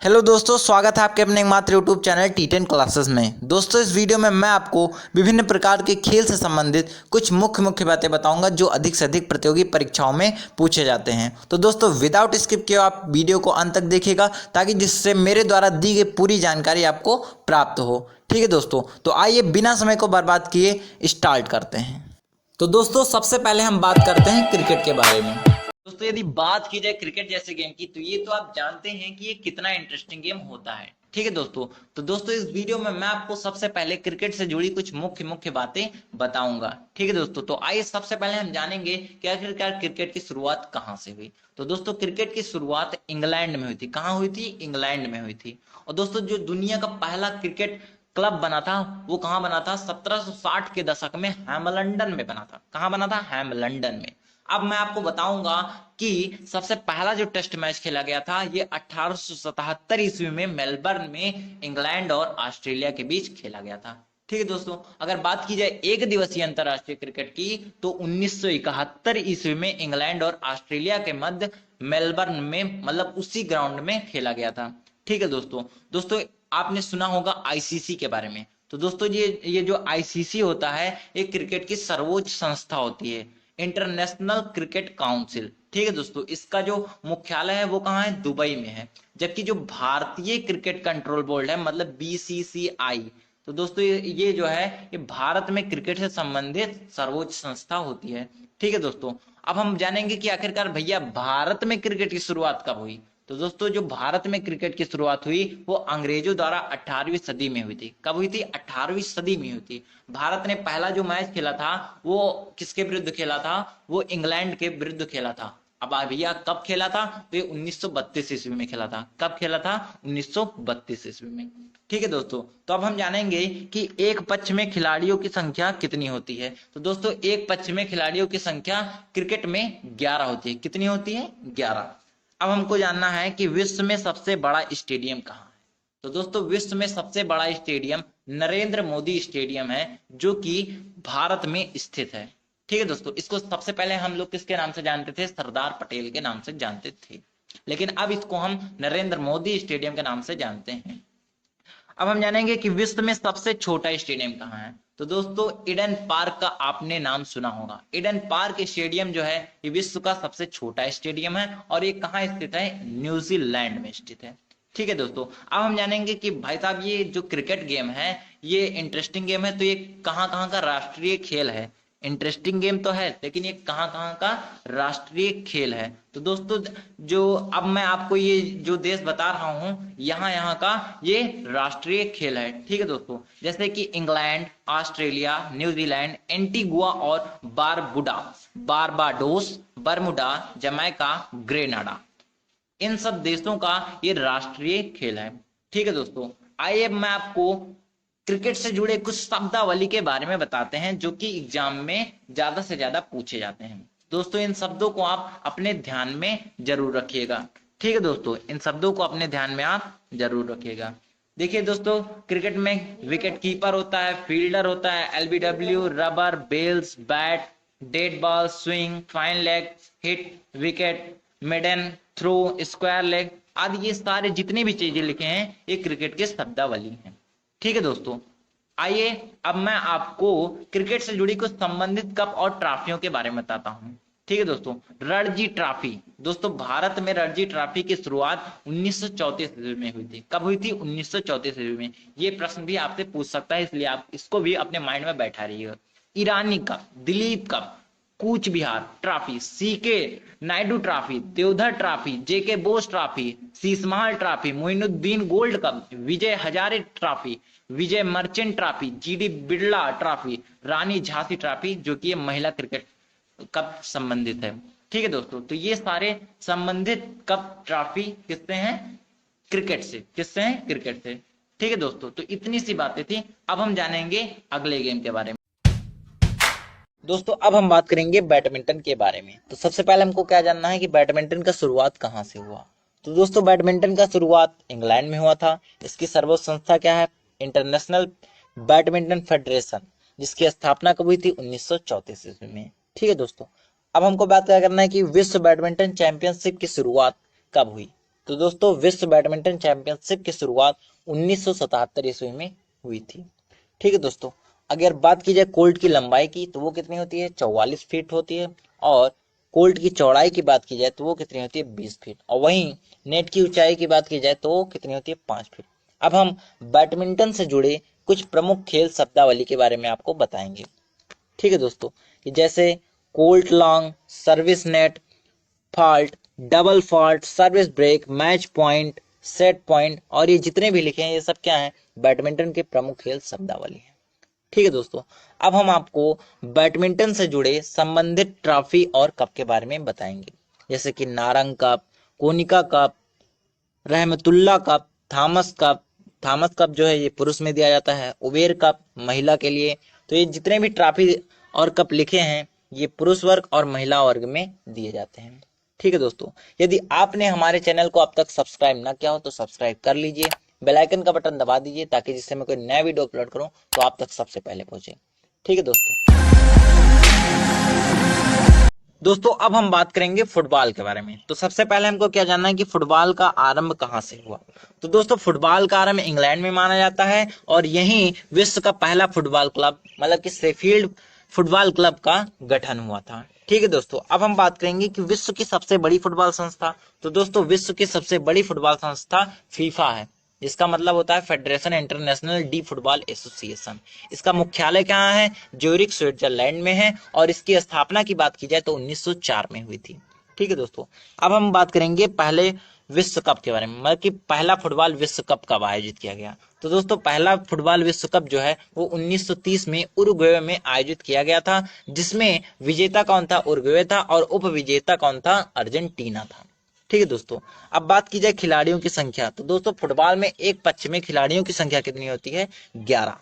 Hello दोस्तों, स्वागत है आपके अपने एकमात्र यूट्यूब चैनल T10 क्लासेस में। दोस्तों, इस वीडियो में मैं आपको विभिन्न प्रकार के खेल से संबंधित कुछ मुख्य बातें बताऊंगा जो अधिक से अधिक प्रतियोगी परीक्षाओं में पूछे जाते हैं। तो दोस्तों, विदाउट स्किप किए आप वीडियो को अंत तक देखिएगा ताकि जिससे मेरे द्वारा दी गई पूरी जानकारी आपको प्राप्त हो। ठीक है दोस्तों, तो आइए बिना समय को बर्बाद किए स्टार्ट करते हैं। तो दोस्तों, सबसे पहले हम बात करते हैं क्रिकेट के बारे में। दोस्तों, यदि बात की जाए क्रिकेट जैसे गेम की तो ये तो आप जानते हैं कि ये कितना इंटरेस्टिंग गेम होता है। ठीक है दोस्तों, तो दोस्तों इस वीडियो में मैं आपको सबसे पहले क्रिकेट से जुड़ी कुछ मुख्य बातें बताऊंगा। ठीक है दोस्तों, तो आइए सबसे पहले हम जानेंगे कि आखिरकार क्रिकेट की शुरुआत कहाँ से हुई। तो दोस्तों, क्रिकेट की शुरुआत इंग्लैंड में हुई थी। कहाँ हुई थी? इंग्लैंड में हुई थी। और दोस्तों, जो दुनिया का पहला क्रिकेट क्लब बना था वो कहाँ बना था? 1760 के दशक में हैमलंडन में बना था। कहाँ बना था? हैमलंडन में। अब मैं आपको बताऊंगा कि सबसे पहला जो टेस्ट मैच खेला गया था ये 1877 ईस्वी में मेलबर्न में इंग्लैंड और ऑस्ट्रेलिया के बीच खेला गया था। ठीक है दोस्तों, अगर बात की जाए एक दिवसीय अंतरराष्ट्रीय क्रिकेट की तो 1971 ईस्वी में इंग्लैंड और ऑस्ट्रेलिया के मध्य मेलबर्न में मतलब उसी ग्राउंड में खेला गया था। ठीक है दोस्तों, आपने सुना होगा आईसीसी के बारे में। तो दोस्तों, ये जो आईसीसी होता है ये क्रिकेट की सर्वोच्च संस्था होती है, इंटरनेशनल क्रिकेट काउंसिल। ठीक है दोस्तों, इसका जो मुख्यालय है वो कहाँ है? दुबई में है। जबकि जो भारतीय क्रिकेट कंट्रोल बोर्ड है मतलब बीसीसीआई, तो दोस्तों ये जो है ये भारत में क्रिकेट से संबंधित सर्वोच्च संस्था होती है। ठीक है दोस्तों, अब हम जानेंगे कि आखिरकार भैया भारत में क्रिकेट की शुरुआत कब हुई। तो दोस्तों, जो भारत में क्रिकेट की शुरुआत हुई वो अंग्रेजों द्वारा 18वीं सदी में हुई थी। कब हुई थी? 18वीं सदी में हुई थी। भारत ने पहला जो मैच खेला था वो किसके विरुद्ध खेला था? वो इंग्लैंड के विरुद्ध खेला था। अब भैया कब खेला था? तो ये 1932 ईस्वी में खेला था। कब खेला था? 1932 ईस्वी में। ठीक है दोस्तों, तो अब हम जानेंगे कि एक पक्ष में खिलाड़ियों की संख्या कितनी होती है। तो दोस्तों, एक पक्ष में खिलाड़ियों की संख्या क्रिकेट में 11 होती है। कितनी होती है? 11। अब हमको जानना है कि विश्व में सबसे बड़ा स्टेडियम कहाँ है। तो दोस्तों, विश्व में सबसे बड़ा स्टेडियम नरेंद्र मोदी स्टेडियम है जो कि भारत में स्थित है। ठीक है दोस्तों, इसको सबसे पहले हम लोग किसके नाम से जानते थे? सरदार पटेल के नाम से जानते थे, लेकिन अब इसको हम नरेंद्र मोदी स्टेडियम के नाम से जानते हैं। अब हम जानेंगे कि विश्व में सबसे छोटा स्टेडियम कहाँ है। तो दोस्तों, ईडन पार्क का आपने नाम सुना होगा। ईडन पार्क स्टेडियम जो है ये विश्व का सबसे छोटा स्टेडियम है और ये कहाँ स्थित है? न्यूजीलैंड में स्थित है। ठीक है दोस्तों, अब हम जानेंगे कि भाई साहब ये जो क्रिकेट गेम है ये इंटरेस्टिंग गेम है, तो ये कहाँ कहाँ का राष्ट्रीय खेल है? इंटरेस्टिंग गेम तो है लेकिन ये कहाँ कहाँ का राष्ट्रीय खेल है? तो दोस्तों, जो अब मैं आपको ये जो देश बता रहा हूँ यहाँ यहाँ का ये राष्ट्रीय खेल है। ठीक है दोस्तों, जैसे कि इंग्लैंड, ऑस्ट्रेलिया, न्यूजीलैंड, एंटीगुआ और बारबाडोस, बर्मुडा, जमैका, ग्रेनाडा, इन सब देशों का ये राष्ट्रीय खेल है। ठीक है दोस्तों, आइए अब मैं आपको क्रिकेट से जुड़े कुछ शब्दावली के बारे में बताते हैं जो कि एग्जाम में ज्यादा से ज्यादा पूछे जाते हैं। दोस्तों, इन शब्दों को आप अपने ध्यान में जरूर रखिएगा। ठीक है दोस्तों, इन शब्दों को अपने ध्यान में आप जरूर रखिएगा। देखिए दोस्तों, क्रिकेट में विकेट कीपर होता है, फील्डर होता है, LBW, rubber, bails, bat, dead ball, swing, fine leg, hit, wicket, maiden, throw, square leg आदि ये सारे जितनी भी चीजें लिखे हैं ये क्रिकेट के शब्दावली हैं। ठीक है दोस्तों, आइए अब मैं आपको क्रिकेट से जुड़ी कुछ संबंधित कप और ट्रॉफियों के बारे में बताता हूं। ठीक है दोस्तों, रणजी ट्रॉफी। दोस्तों, भारत में रणजी ट्रॉफी की शुरुआत 1934 ईस्वी में हुई थी। कब हुई थी? 1934 ईस्वी में। ये प्रश्न भी आपसे पूछ सकता है, इसलिए आप इसको भी अपने माइंड में बैठा रहिएगा। Irani cup, Dilip cup, Cooch Behar trophy, CK Naidu trophy, Deodhar trophy, JK Bose trophy, Sheeshmahal trophy, Moinuddin gold cup, Vijay Hazare trophy, Vijay Merchant trophy, GD Birla trophy, Rani Jhansi trophy जो कि ये महिला क्रिकेट कप संबंधित है। ठीक है दोस्तों, तो ये सारे संबंधित कप ट्रॉफी किससे हैं? क्रिकेट से। किससे हैं? क्रिकेट से। ठीक है दोस्तों, तो इतनी सी बातें थी। अब हम जानेंगे अगले गेम के बारे में। दोस्तों, अब हम बात करेंगे बैडमिंटन के बारे में। तो सबसे पहले हमको क्या जानना है कि बैडमिंटन का शुरुआत कहाँ से हुआ। तो दोस्तों, बैडमिंटन का शुरुआत इंग्लैंड में हुआ था। इसकी सर्वोच्च संस्था क्या है? इंटरनेशनल बैडमिंटन फेडरेशन, जिसकी स्थापना कब हुई थी? 1934 ईस्वी में। ठीक है दोस्तों, अब हमको बात क्या करना है कि विश्व बैडमिंटन चैंपियनशिप की शुरुआत कब हुई। तो दोस्तों विश्व बैडमिंटन चैंपियनशिप की शुरुआत 1977 ईस्वी में हुई थी। ठीक है दोस्तों, अगर बात की जाए कोर्ट की लंबाई की तो वो कितनी होती है, 44 फीट होती है। और कोर्ट की चौड़ाई की बात की जाए तो वो कितनी होती है, 20 फीट। और वहीं नेट की ऊंचाई की बात की जाए तो वो कितनी होती है, 5 फीट। अब हम बैडमिंटन से जुड़े कुछ प्रमुख खेल शब्दावली के बारे में आपको बताएंगे। ठीक है दोस्तों, कि जैसे court long, service net, fault, double fault, service break, match point, set point, और ये जितने भी लिखे हैं ये सब क्या है, बैडमिंटन के प्रमुख खेल शब्दावली है। ठीक है दोस्तों, अब हम आपको बैडमिंटन से जुड़े संबंधित ट्रॉफी और कप के बारे में बताएंगे, जैसे कि Narang Cup, Konica Cup, Rahmatullah Cup, Thomas Cup. Thomas Cup जो है ये पुरुष में दिया जाता है, उबेर कप महिला के लिए। तो ये जितने भी ट्रॉफी और कप लिखे हैं ये पुरुष वर्ग और महिला वर्ग में दिए जाते हैं। ठीक है दोस्तों, यदि आपने हमारे चैनल को अब तक सब्सक्राइब ना किया हो तो सब्सक्राइब कर लीजिए, बेल आइकन का बटन दबा दीजिए ताकि जिससे मैं कोई नया वीडियो अपलोड करूं तो आप तक सबसे पहले पहुंचे। ठीक है दोस्तों, अब हम बात करेंगे फुटबॉल के बारे में। तो सबसे पहले हमको क्या जानना है कि फुटबॉल का आरंभ कहाँ से हुआ। तो दोस्तों फुटबॉल का आरंभ इंग्लैंड में माना जाता है और यहीं विश्व का पहला फुटबॉल क्लब मतलब कि शेफील्ड फुटबॉल क्लब का गठन हुआ था। ठीक है दोस्तों, अब हम बात करेंगे कि विश्व की सबसे बड़ी फुटबॉल संस्था। तो दोस्तों विश्व की सबसे बड़ी फुटबॉल संस्था फीफा है, जिसका मतलब होता है federation international D football association. इसका मुख्यालय कहाँ है, ज्यूरिख स्विट्जरलैंड में है और इसकी स्थापना की बात की जाए तो 1904 में हुई थी। ठीक है दोस्तों, अब हम बात करेंगे पहले विश्व कप के बारे में, मतलब कि पहला फुटबॉल विश्व कप कब आयोजित किया गया। तो दोस्तों पहला फुटबॉल विश्व कप जो है वो 1930 में उरुग्वे में आयोजित किया गया था, जिसमें विजेता कौन था, उरुग्वे था, और उप विजेता कौन था, अर्जेंटीना था। ठीक है दोस्तों, अब बात की जाए खिलाड़ियों की संख्या। तो दोस्तों फुटबॉल में एक पक्ष में खिलाड़ियों की संख्या कितनी होती है, 11।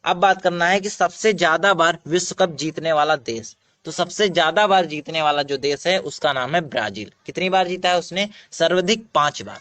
अब बात करना है कि सबसे ज्यादा बार विश्व कप जीतने वाला देश। तो सबसे ज्यादा बार जीतने वाला जो देश है उसका नाम है ब्राजील। कितनी बार जीता है उसने, सर्वाधिक 5 बार।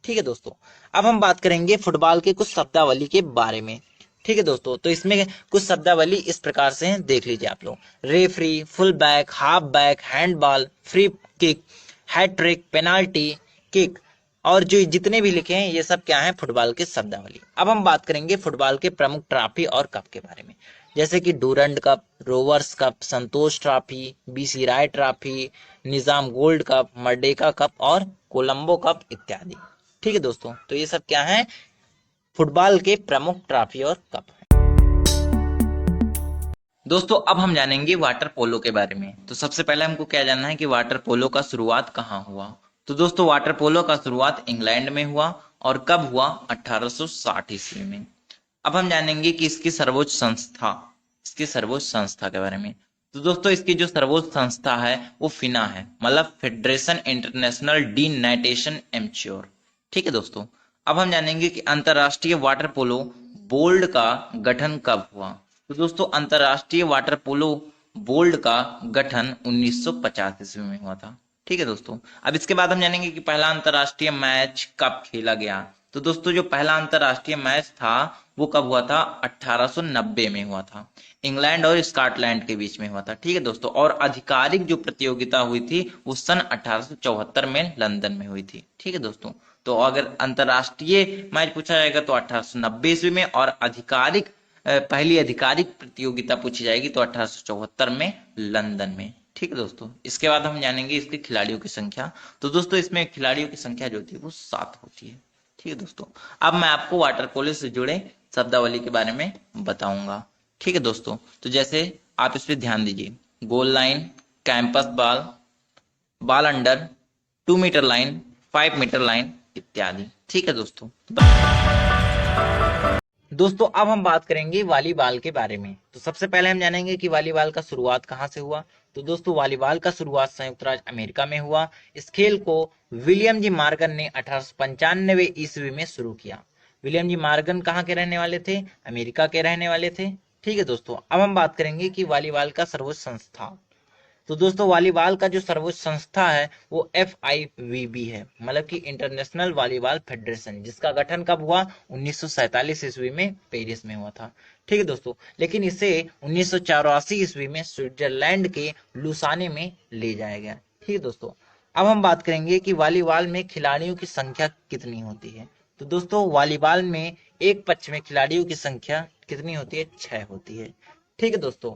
ठीक है दोस्तों, अब हम बात करेंगे फुटबॉल के कुछ शब्दावली के बारे में। ठीक है दोस्तों, तो इसमें कुछ शब्दावली इस प्रकार से हैं, देख लीजिए आप लोग। Referee, full back, half back, handball, free kick, hattrick, penalty kick, और जो जितने भी लिखे हैं ये सब क्या है, फुटबॉल के शब्दावली। अब हम बात करेंगे फुटबॉल के प्रमुख ट्रॉफी और कप के बारे में, जैसे कि डूरंड कप, रोवर्स कप, संतोष ट्रॉफी, बीसी राय ट्रॉफी, निजाम गोल्ड कप, मर्डेका कप और कोलंबो कप इत्यादि। ठीक है दोस्तों, तो ये सब क्या है, फुटबॉल के प्रमुख ट्रॉफी और कप है। दोस्तों अब हम जानेंगे वाटर पोलो के बारे में। तो सबसे पहले हमको क्या जानना है कि वाटर पोलो का शुरुआत कहाँ हुआ। तो दोस्तों वाटर पोलो का शुरुआत इंग्लैंड में हुआ और कब हुआ, 1860 ईस्वी में। अब हम जानेंगे कि इसकी सर्वोच्च संस्था के बारे में। तो दोस्तों इसकी जो सर्वोच्च संस्था है वो फिना है, मतलब फेडरेशन इंटरनेशनल डी नाइटेशन एम्च्योर। ठीक है दोस्तों, अब हम जानेंगे कि अंतरराष्ट्रीय वाटर पोलो बोर्ड का गठन कब हुआ। तो दोस्तों अंतरराष्ट्रीय वाटर पोलो बोर्ड का गठन 1950 ईस्वी में हुआ था। ठीक है दोस्तों, अब इसके बाद हम जानेंगे कि पहला अंतरराष्ट्रीय मैच कब खेला गया। तो दोस्तों जो पहला अंतरराष्ट्रीय मैच था वो कब हुआ था, 1890 में हुआ था, इंग्लैंड और स्कॉटलैंड के बीच में हुआ था। ठीक है दोस्तों, और आधिकारिक जो प्रतियोगिता हुई थी वो सन 1874 में लंदन में हुई थी। ठीक है दोस्तों, तो अगर अंतरराष्ट्रीय मैच पूछा जाएगा तो 1890 ईस्वी में, और आधिकारिक पहली आधिकारिक प्रतियोगिता पूछी जाएगी तो 1874 में लंदन में। ठीक है दोस्तों, इसके बाद हम जानेंगे इसके खिलाड़ियों की संख्या। तो दोस्तों इसमें खिलाड़ियों की संख्या जो होती है वो 7 होती है। ठीक है दोस्तों, अब मैं आपको वाटर पोलो से जुड़े शब्दावली के बारे में बताऊंगा। ठीक है दोस्तों, तो जैसे आप इस पर ध्यान दीजिए, goal line, campus ball, ball under, 2 metre line, 5 metre line इत्यादि। ठीक है दोस्तों अब हम बात करेंगे वॉलीबॉल के बारे में। तो सबसे पहले हम जानेंगे कि वॉलीबॉल का शुरुआत कहाँ से हुआ। तो दोस्तों वॉलीबॉल का शुरुआत संयुक्त राज्य अमेरिका में हुआ। इस खेल को विलियम जी मॉर्गन ने 1895 ईस्वी में शुरू किया। विलियम जी मॉर्गन कहाँ के रहने वाले थे, अमेरिका के रहने वाले थे। ठीक है दोस्तों, अब हम बात करेंगे कि वॉलीबॉल का सर्वोच्च संस्था। तो दोस्तों वॉलीबॉल का जो सर्वोच्च संस्था है वो FIVB है, मतलब कि इंटरनेशनल वॉलीबॉल फेडरेशन, जिसका गठन कब हुआ, 1947 ईस्वी में पेरिस में हुआ था। ठीक है दोस्तों, लेकिन इसे 1984 ईस्वी में स्विट्जरलैंड के लुसाने में ले जाया गया। ठीक है दोस्तों, अब हम बात करेंगे कि वॉलीबॉल में खिलाड़ियों की संख्या कितनी होती है। तो दोस्तों वॉलीबॉल में एक पक्ष में खिलाड़ियों की संख्या कितनी होती है? 6 होती है। ठीक है दोस्तों,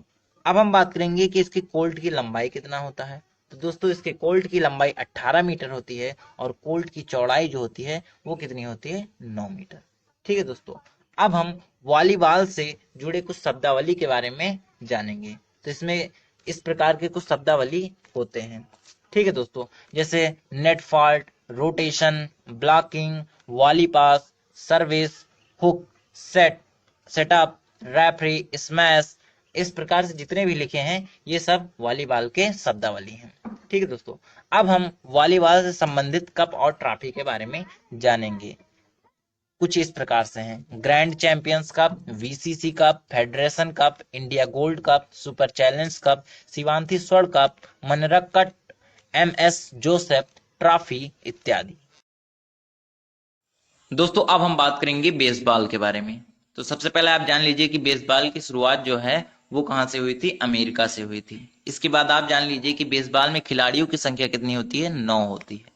अब हम बात करेंगे कि इसके कोर्ट की लंबाई कितना होता है। तो दोस्तों इसके कोर्ट की लंबाई 18 मीटर होती है और कोर्ट की चौड़ाई जो होती है वो कितनी होती है? 9 मीटर। ठीक है दोस्तों, अब हम वॉलीबॉल से जुड़े कुछ शब्दावली के बारे में जानेंगे। तो इसमें इस प्रकार के कुछ शब्दावली होते हैं। ठीक है दोस्तों, जैसे net fault, rotation, blocking, volley pass, service, hook, set, setup, referee, smash, इस प्रकार से जितने भी लिखे हैं ये सब वॉलीबॉल के शब्दावली हैं। ठीक है दोस्तों, अब हम वॉलीबॉल से संबंधित कप और ट्रॉफी के बारे में जानेंगे। कुछ इस प्रकार से हैं: grand champions cup, VCC cup, federation cup, India gold cup, super challenge cup, Shivanthi Swarna cup, Manarakkat, MS Joseph trophy इत्यादि। दोस्तों अब हम बात करेंगे बेसबॉल के बारे में। तो सबसे पहले आप जान लीजिए कि बेसबॉल की शुरुआत जो है वो कहाँ से हुई थी? अमेरिका से हुई थी। इसके बाद आप जान लीजिए कि बेसबॉल में खिलाड़ियों की संख्या कितनी होती है? 9 होती है।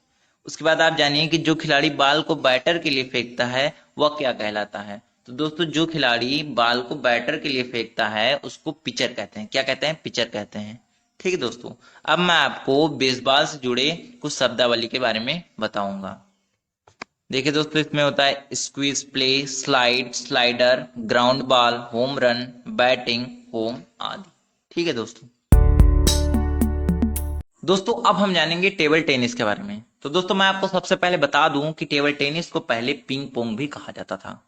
उसके बाद आप जानिए कि जो खिलाड़ी बाल को बैटर के लिए फेंकता है वह क्या कहलाता है। तो दोस्तों जो खिलाड़ी बाल को बैटर के लिए फेंकता है उसको पिचर कहते हैं। क्या कहते हैं? पिचर कहते हैं। ठीक है दोस्तों, अब मैं आपको बेसबॉल से जुड़े कुछ शब्दावली के बारे में बताऊंगा। देखिए दोस्तों, इसमें होता है squeeze play, slide, slider, ground ball, home run, batting, home आदि। ठीक है दोस्तों अब हम जानेंगे टेबल टेनिस के बारे में। तो दोस्तों मैं आपको सबसे पहले बता दूं कि टेबल टेनिस को पहले पिंग पोंग भी कहा जाता था।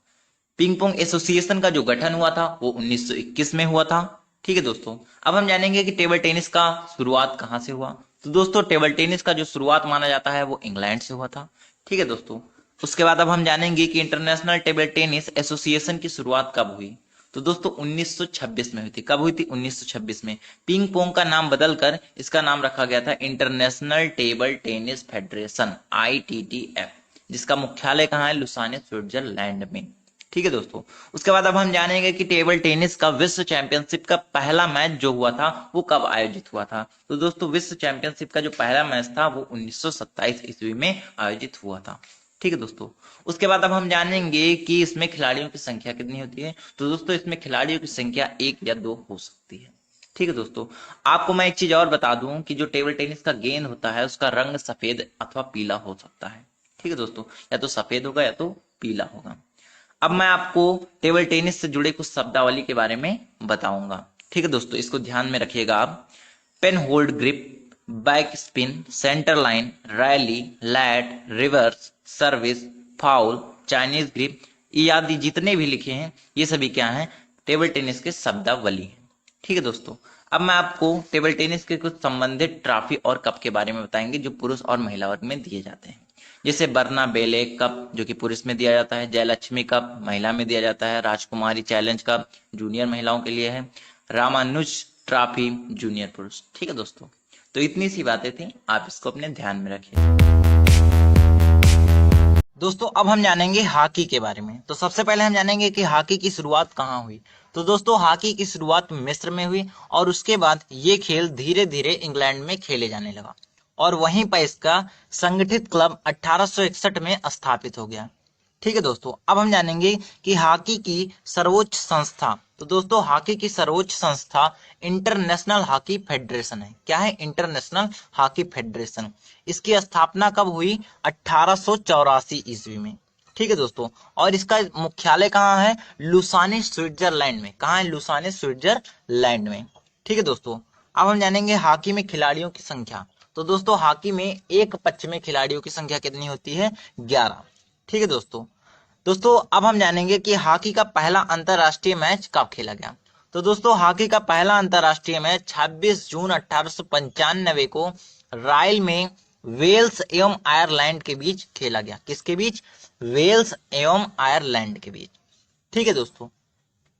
पिंग पोंग एसोसिएशन का जो गठन हुआ था वो 1921 में हुआ था। ठीक है दोस्तों, अब हम जानेंगे कि टेबल टेनिस का शुरुआत कहाँ से हुआ। तो दोस्तों टेबल टेनिस का जो शुरुआत माना जाता है वो इंग्लैंड से हुआ था। ठीक है दोस्तों, उसके बाद अब हम जानेंगे कि इंटरनेशनल टेबल टेनिस एसोसिएशन की शुरुआत कब हुई। तो दोस्तों 1926 में हुई थी। कब हुई थी? 1926 में। पिंग पोंग का नाम बदलकर इसका नाम रखा गया था international table tennis federation, ITTF, जिसका मुख्यालय कहाँ है? लुसाने, स्विट्जरलैंड में। ठीक है दोस्तों, उसके बाद अब हम जानेंगे कि टेबल टेनिस का विश्व चैंपियनशिप का पहला मैच जो हुआ था वो कब आयोजित हुआ था। तो दोस्तों विश्व चैंपियनशिप का जो पहला मैच था वो 1927 ईस्वी में आयोजित हुआ था। ठीक है दोस्तों, उसके बाद अब हम जानेंगे कि इसमें खिलाड़ियों की संख्या कितनी होती है। तो दोस्तों इसमें खिलाड़ियों की संख्या 1 या 2 हो सकती है। ठीक है दोस्तों, आपको मैं एक चीज और बता दूं कि जो टेबल टेनिस का गेंद होता है उसका रंग सफेद अथवा पीला हो सकता है। ठीक है दोस्तों, या तो सफेद होगा या तो पीला होगा। अब मैं आपको टेबल टेनिस से जुड़े कुछ शब्दावली के बारे में बताऊंगा। ठीक है दोस्तों, इसको ध्यान में रखिएगा आप। Pen hold grip, back spin, centre line, rally, let, reverse, service, foul, Chinese grip, ये आदि जितने भी लिखे हैं ये सभी क्या हैं? टेबल टेनिस के शब्दावली हैं। ठीक है दोस्तों, अब मैं आपको टेबल टेनिस के कुछ संबंधित ट्रॉफी और कप के बारे में बताएंगे जो पुरुष और महिला वर्ग में दिए जाते हैं। जैसे बर्ना बेले कप जो कि पुरुष में दिया जाता है, जयलक्ष्मी कप महिला में दिया जाता है, राजकुमारी चैलेंज कप जूनियर महिलाओं के लिए है, रामानुज ट्रॉफी जूनियर पुरुष। ठीक है दोस्तों, तो इतनी सी बातें थी, आप इसको अपने ध्यान में रखिए। दोस्तों अब हम जानेंगे हॉकी के बारे में। तो सबसे पहले हम जानेंगे कि हॉकी की शुरुआत कहाँ हुई। तो दोस्तों हॉकी की शुरुआत मिस्र में हुई और उसके बाद ये खेल धीरे धीरे इंग्लैंड में खेले जाने लगा और वहीं पर इसका संगठित क्लब 1861 में स्थापित हो गया। ठीक है दोस्तों, अब हम जानेंगे कि हॉकी की सर्वोच्च संस्था। तो दोस्तों हॉकी की सर्वोच्च संस्था इंटरनेशनल हॉकी फेडरेशन है। क्या है? International hockey federation. इसकी स्थापना कब हुई? 1884 ईस्वी में। ठीक है दोस्तों, और इसका मुख्यालय कहाँ है? लुसाने, स्विट्जरलैंड में। कहाँ है? लुसाने, स्विट्जरलैंड में। ठीक है दोस्तों, अब हम जानेंगे हॉकी में खिलाड़ियों की संख्या। तो दोस्तों हॉकी में एक पक्ष में खिलाड़ियों की संख्या कितनी होती है? 11। ठीक है दोस्तों अब हम जानेंगे कि हॉकी का पहला अंतरराष्ट्रीय मैच कब खेला गया। तो दोस्तों हॉकी का पहला अंतरराष्ट्रीय मैच 26 जून 1895 को रायल में वेल्स एवं आयरलैंड के बीच खेला गया। किसके बीच? वेल्स एवं आयरलैंड के बीच। ठीक है दोस्तों,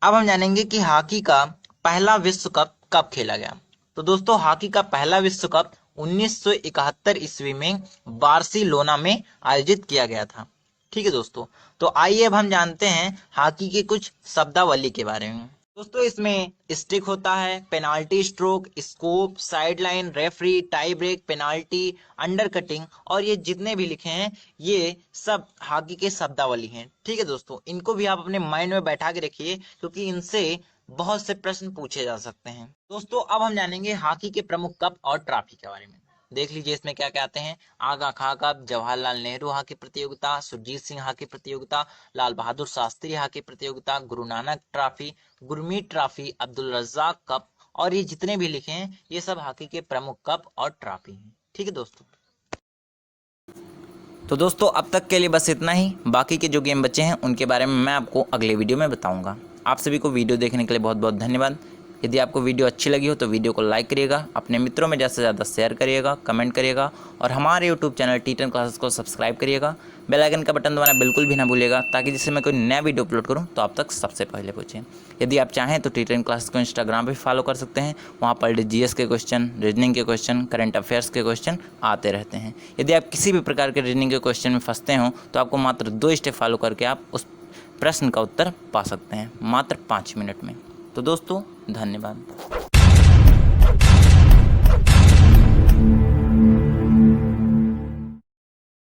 अब हम जानेंगे कि हॉकी का पहला विश्व कप कब खेला गया। तो दोस्तों हॉकी का पहला विश्व कप 1971 ईस्वी में बार्सिलोना में आयोजित किया गया था। ठीक है दोस्तों, तो आइए अब हम जानते हैं हॉकी के कुछ शब्दावली के बारे में। दोस्तों इसमें स्टिक होता है, penalty stroke, scoop, sideline, referee, tie break, penalty, under cutting और ये जितने भी लिखे हैं ये सब हॉकी के शब्दावली हैं। ठीक है दोस्तों, इनको भी आप अपने माइंड में बैठा के रखिए क्योंकि इनसे बहुत से प्रश्न पूछे जा सकते हैं। दोस्तों अब हम जानेंगे हॉकी के प्रमुख कप और ट्रॉफी के बारे में। देख लीजिए इसमें क्या क्या आते हैं। आगा खां कप, जवाहरलाल नेहरू हॉकी प्रतियोगिता, सुरजीत सिंह हॉकी प्रतियोगिता, लाल बहादुर शास्त्री हॉकी प्रतियोगिता, Guru Nanak trophy, Gurmeet trophy, Abdul Razzaq cup और ये जितने भी लिखे हैं ये सब हॉकी के प्रमुख कप और ट्रॉफी हैं। ठीक है दोस्तों, तो दोस्तों अब तक के लिए बस इतना ही। बाकी के जो गेम बचे हैं उनके बारे में मैं आपको अगले वीडियो में बताऊंगा। आप सभी को वीडियो देखने के लिए बहुत बहुत धन्यवाद। यदि आपको वीडियो अच्छी लगी हो तो वीडियो को लाइक करिएगा, अपने मित्रों में ज़्यादा से ज़्यादा शेयर करिएगा, कमेंट करिएगा और हमारे यूट्यूब चैनल टी10 क्लासेस को सब्सक्राइब करिएगा। बेल आइकन का बटन दबाना बिल्कुल भी ना भूलिएगा ताकि जिससे मैं कोई नया वीडियो अपलोड करूँ तो आप तक सबसे पहले पहुँचे। यदि आप चाहें तो टी10 क्लासेस को इंस्टाग्राम पर फॉलो कर सकते हैं। वहाँ पर जीएस के क्वेश्चन, रीजनिंग के क्वेश्चन, करंट अफेयर्स के क्वेश्चन आते रहते हैं। यदि आप किसी भी प्रकार के रीजनिंग के क्वेश्चन में फंसते हो तो आपको मात्र 2 स्टेप फॉलो करके आप उस प्रश्न का उत्तर पा सकते हैं मात्र 5 मिनट में। तो दोस्तों धन्यवाद।